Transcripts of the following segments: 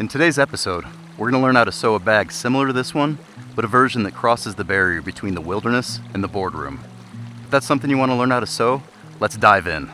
In today's episode, we're going to learn how to sew a bag similar to this one, but a version that crosses the barrier between the wilderness and the boardroom. If that's something you want to learn how to sew, let's dive in.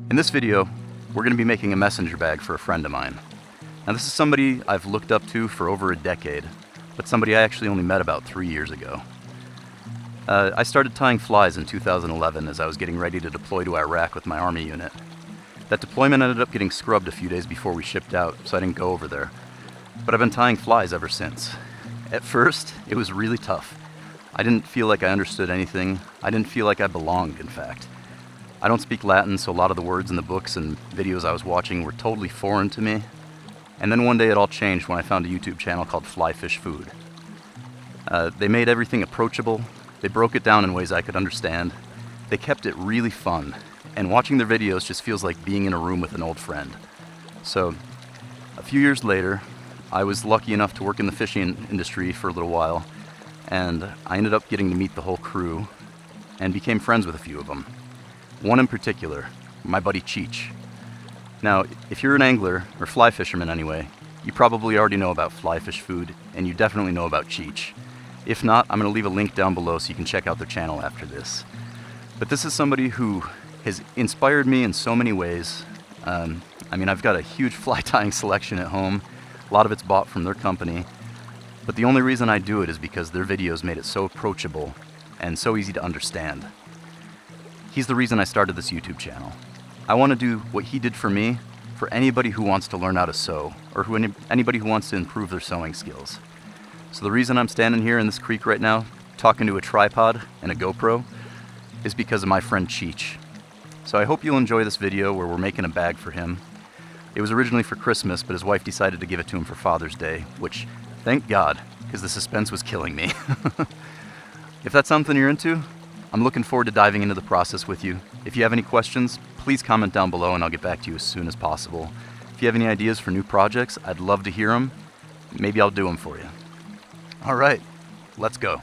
In this video, we're going to be making a messenger bag for a friend of mine. Now this is somebody I've looked up to for over a decade, but somebody I actually only met about 3 years ago. I started tying flies in 2011 as I was getting ready to deploy to Iraq with my Army unit. That deployment ended up getting scrubbed a few days before we shipped out, so I didn't go over there. But I've been tying flies ever since. At first, it was really tough. I didn't feel like I understood anything. I didn't feel like I belonged, in fact. I don't speak Latin, so a lot of the words in the books and videos I was watching were totally foreign to me. And then one day it all changed when I found a YouTube channel called Fly Fish Food. They made everything approachable. They broke it down in ways I could understand. They kept it really fun. And watching their videos just feels like being in a room with an old friend. So, a few years later, I was lucky enough to work in the fishing industry for a little while. And I ended up getting to meet the whole crew and became friends with a few of them. One in particular, my buddy Cheech. Now, if you're an angler, or fly fisherman anyway, you probably already know about Fly Fish Food, and you definitely know about Cheech. If not, I'm going to leave a link down below so you can check out their channel after this. But this is somebody who has inspired me in so many ways. I've got a huge fly tying selection at home. A lot of it's bought from their company. But the only reason I do it is because their videos made it so approachable and so easy to understand. He's the reason I started this YouTube channel. I want to do what he did for me for anybody who wants to learn how to sew, or anybody who wants to improve their sewing skills. So the reason I'm standing here in this creek right now, talking to a tripod and a GoPro, is because of my friend Cheech. So I hope you'll enjoy this video where we're making a bag for him. It was originally for Christmas, but his wife decided to give it to him for Father's Day, which, thank God, because the suspense was killing me. If that's something you're into, I'm looking forward to diving into the process with you. If you have any questions, please comment down below and I'll get back to you as soon as possible. If you have any ideas for new projects, I'd love to hear them. Maybe I'll do them for you. All right, let's go.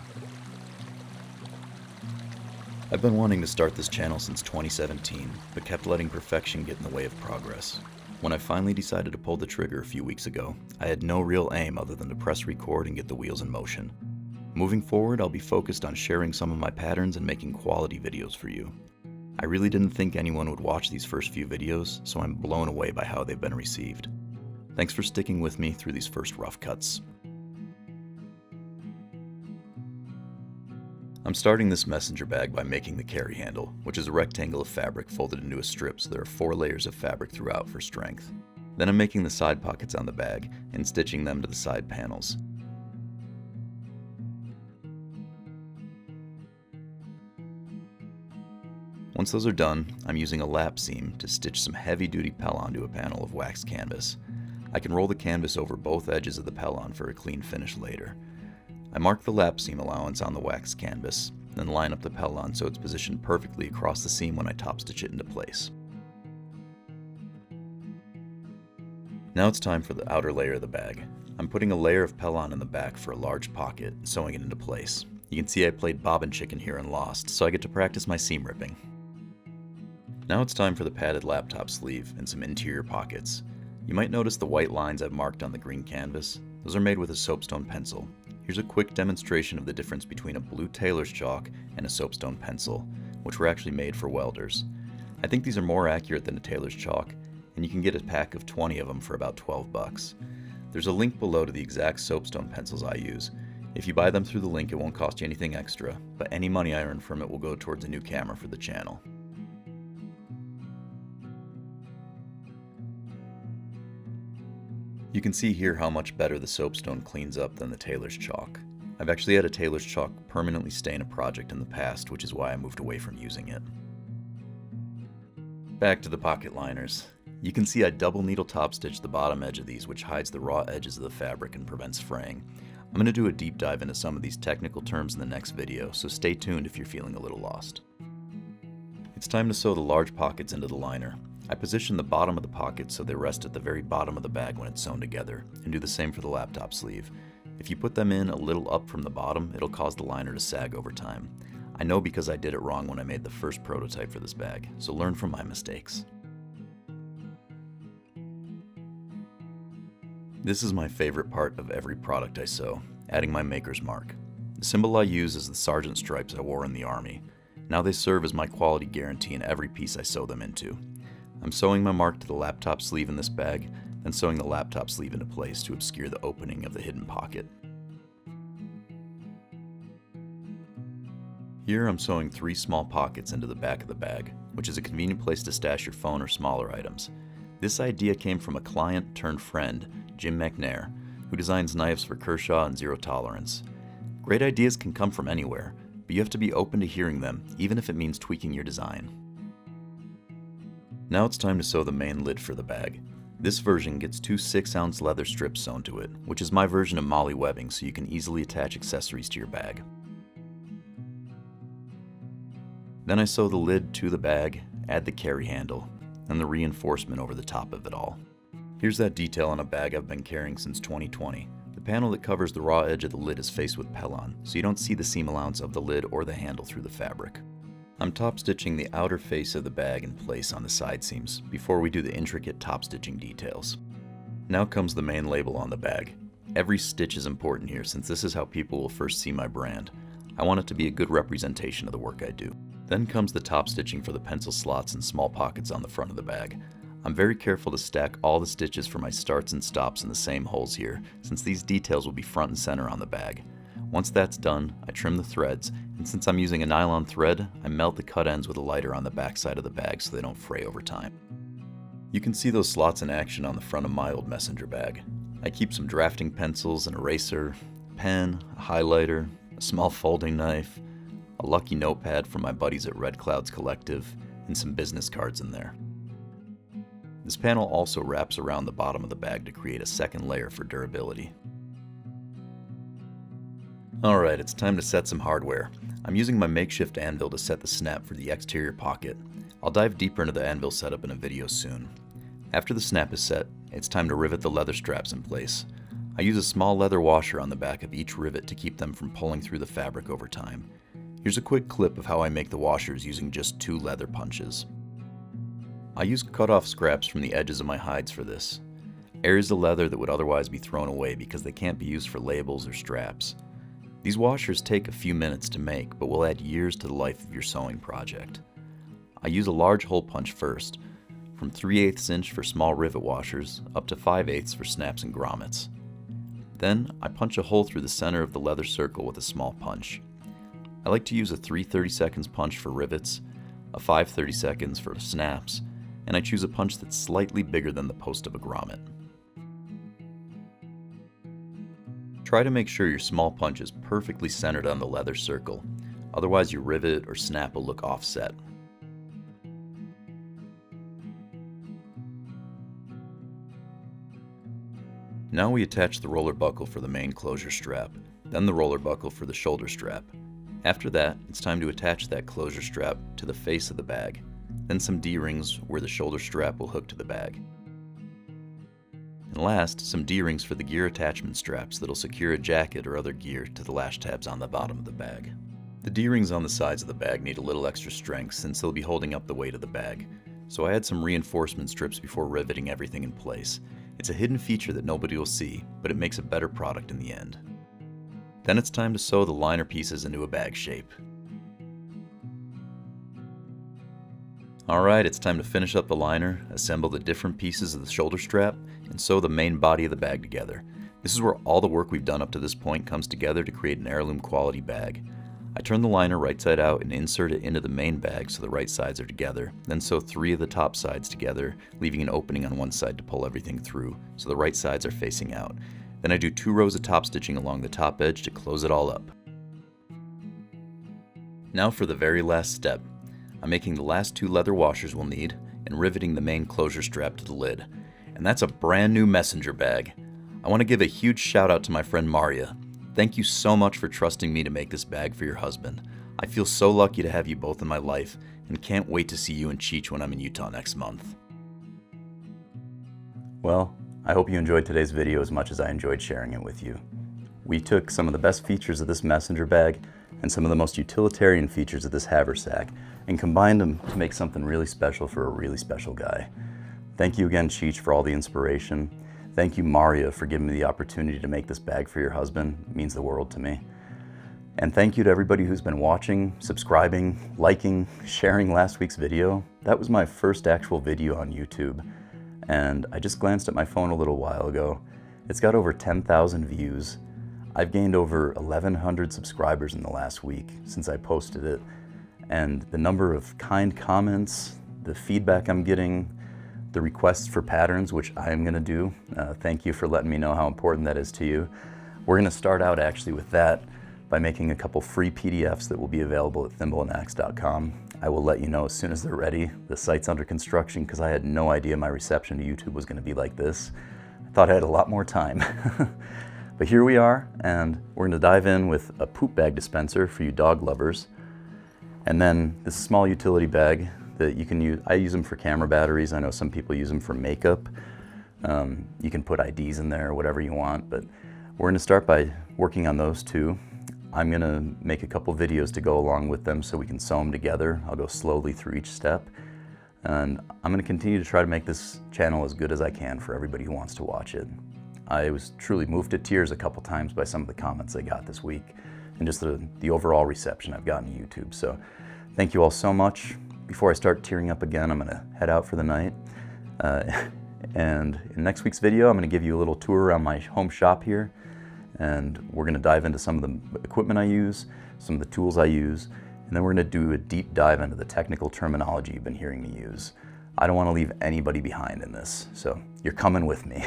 I've been wanting to start this channel since 2017, but kept letting perfection get in the way of progress. When I finally decided to pull the trigger a few weeks ago, I had no real aim other than to press record and get the wheels in motion. Moving forward, I'll be focused on sharing some of my patterns and making quality videos for you. I really didn't think anyone would watch these first few videos, so I'm blown away by how they've been received. Thanks for sticking with me through these first rough cuts. I'm starting this messenger bag by making the carry handle, which is a rectangle of fabric folded into a strip so there are 4 layers of fabric throughout for strength. Then I'm making the side pockets on the bag and stitching them to the side panels. Once those are done, I'm using a lap seam to stitch some heavy-duty Pellon to a panel of waxed canvas. I can roll the canvas over both edges of the Pellon for a clean finish later. I mark the lap seam allowance on the waxed canvas, then line up the Pellon so it's positioned perfectly across the seam when I top stitch it into place. Now it's time for the outer layer of the bag. I'm putting a layer of Pellon in the back for a large pocket and sewing it into place. You can see I played bobbin chicken here and lost, so I get to practice my seam ripping. Now it's time for the padded laptop sleeve and some interior pockets. You might notice the white lines I've marked on the green canvas. Those are made with a soapstone pencil. Here's a quick demonstration of the difference between a blue tailor's chalk and a soapstone pencil, which were actually made for welders. I think these are more accurate than a tailor's chalk, and you can get a pack of 20 of them for about 12 bucks. There's a link below to the exact soapstone pencils I use. If you buy them through the link, it won't cost you anything extra, but any money I earn from it will go towards a new camera for the channel. You can see here how much better the soapstone cleans up than the tailor's chalk. I've actually had a tailor's chalk permanently stain a project in the past, which is why I moved away from using it. Back to the pocket liners. You can see I double needle top stitch the bottom edge of these, which hides the raw edges of the fabric and prevents fraying. I'm going to do a deep dive into some of these technical terms in the next video, so stay tuned if you're feeling a little lost. It's time to sew the large pockets into the liner. I position the bottom of the pockets so they rest at the very bottom of the bag when it's sewn together, and do the same for the laptop sleeve. If you put them in a little up from the bottom, it'll cause the liner to sag over time. I know because I did it wrong when I made the first prototype for this bag, so learn from my mistakes. This is my favorite part of every product I sew, adding my maker's mark. The symbol I use is the sergeant stripes I wore in the Army. Now they serve as my quality guarantee in every piece I sew them into. I'm sewing my mark to the laptop sleeve in this bag, then sewing the laptop sleeve into place to obscure the opening of the hidden pocket. Here I'm sewing 3 small pockets into the back of the bag, which is a convenient place to stash your phone or smaller items. This idea came from a client turned friend, Jim McNair, who designs knives for Kershaw and Zero Tolerance. Great ideas can come from anywhere, but you have to be open to hearing them, even if it means tweaking your design. Now it's time to sew the main lid for the bag. This version gets 2 6-ounce leather strips sewn to it, which is my version of Molly webbing, so you can easily attach accessories to your bag. Then I sew the lid to the bag, add the carry handle, and the reinforcement over the top of it all. Here's that detail on a bag I've been carrying since 2020. The panel that covers the raw edge of the lid is faced with Pellon, so you don't see the seam allowance of the lid or the handle through the fabric. I'm top stitching the outer face of the bag in place on the side seams before we do the intricate top stitching details. Now comes the main label on the bag. Every stitch is important here since this is how people will first see my brand. I want it to be a good representation of the work I do. Then comes the top stitching for the pencil slots and small pockets on the front of the bag. I'm very careful to stack all the stitches for my starts and stops in the same holes here, since these details will be front and center on the bag. Once that's done, I trim the threads, and since I'm using a nylon thread, I melt the cut ends with a lighter on the back side of the bag so they don't fray over time. You can see those slots in action on the front of my old messenger bag. I keep some drafting pencils, an eraser, a pen, a highlighter, a small folding knife, a lucky notepad from my buddies at Red Clouds Collective, and some business cards in there. This panel also wraps around the bottom of the bag to create a second layer for durability. Alright, it's time to set some hardware. I'm using my makeshift anvil to set the snap for the exterior pocket. I'll dive deeper into the anvil setup in a video soon. After the snap is set, it's time to rivet the leather straps in place. I use a small leather washer on the back of each rivet to keep them from pulling through the fabric over time. Here's a quick clip of how I make the washers using just 2 leather punches. I use cut-off scraps from the edges of my hides for this. Areas of leather that would otherwise be thrown away because they can't be used for labels or straps. These washers take a few minutes to make, but will add years to the life of your sewing project. I use a large hole punch first, from 3/8 inch for small rivet washers up to 5/8 for snaps and grommets. Then I punch a hole through the center of the leather circle with a small punch. I like to use a 3/32 punch for rivets, a 5/32 for snaps, and I choose a punch that's slightly bigger than the post of a grommet. Try to make sure your small punch is perfectly centered on the leather circle, otherwise your rivet or snap will look offset. Now we attach the roller buckle for the main closure strap, then the roller buckle for the shoulder strap. After that, it's time to attach that closure strap to the face of the bag, then some D-rings where the shoulder strap will hook to the bag. And last, some D-rings for the gear attachment straps that'll secure a jacket or other gear to the lash tabs on the bottom of the bag. The D-rings on the sides of the bag need a little extra strength since they'll be holding up the weight of the bag, so I add some reinforcement strips before riveting everything in place. It's a hidden feature that nobody will see, but it makes a better product in the end. Then it's time to sew the liner pieces into a bag shape. Alright, it's time to finish up the liner, assemble the different pieces of the shoulder strap, and sew the main body of the bag together. This is where all the work we've done up to this point comes together to create an heirloom quality bag. I turn the liner right side out and insert it into the main bag so the right sides are together, then sew 3 of the top sides together, leaving an opening on one side to pull everything through, so the right sides are facing out. Then I do 2 rows of top stitching along the top edge to close it all up. Now for the very last step. I'm making the last 2 leather washers we'll need and riveting the main closure strap to the lid. And that's a brand new messenger bag. I want to give a huge shout out to my friend Maria. Thank you so much for trusting me to make this bag for your husband. I feel so lucky to have you both in my life and can't wait to see you and Cheech when I'm in Utah next month. Well, I hope you enjoyed today's video as much as I enjoyed sharing it with you. We took some of the best features of this messenger bag and some of the most utilitarian features of this haversack and combined them to make something really special for a really special guy. Thank you again, Cheech, for all the inspiration. Thank you, Maria, for giving me the opportunity to make this bag for your husband. It means the world to me. And thank you to everybody who's been watching, subscribing, liking, sharing last week's video. That was my first actual video on YouTube. And I just glanced at my phone a little while ago. It's got over 10,000 views. I've gained over 1,100 subscribers in the last week since I posted it. And the number of kind comments, the feedback I'm getting, the requests for patterns, which I am gonna do. Thank you for letting me know how important that is to you. We're gonna start out actually with that by making a couple free PDFs that will be available at thimbleandaxe.com. I will let you know as soon as they're ready. The site's under construction because I had no idea my reception to YouTube was gonna be like this. I thought I had a lot more time. But here we are, and we're gonna dive in with a poop bag dispenser for you dog lovers. And then this small utility bag that you can use. I use them for camera batteries. I know some people use them for makeup. You can put IDs in there, whatever you want, but we're gonna start by working on those 2. I'm gonna make a couple videos to go along with them so we can sew them together. I'll go slowly through each step. And I'm gonna continue to try to make this channel as good as I can for everybody who wants to watch it. I was truly moved to tears a couple times by some of the comments I got this week and just the overall reception I've gotten to YouTube. So thank you all so much. Before I start tearing up again, I'm gonna head out for the night. And in next week's video, I'm gonna give you a little tour around my home shop here. And we're gonna dive into some of the equipment I use, some of the tools I use, and then we're gonna do a deep dive into the technical terminology you've been hearing me use. I don't wanna leave anybody behind in this, so you're coming with me.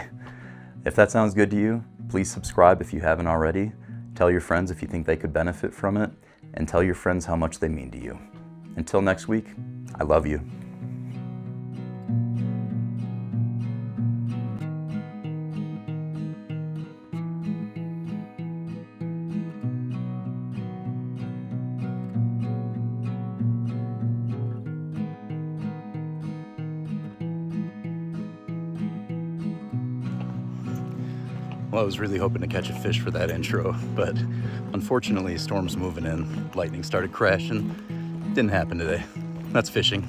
If that sounds good to you, please subscribe if you haven't already. Tell your friends if you think they could benefit from it, and tell your friends how much they mean to you. Until next week, I love you. Well, I was really hoping to catch a fish for that intro, but unfortunately, storm's moving in, lightning started crashing. Didn't happen today. That's fishing.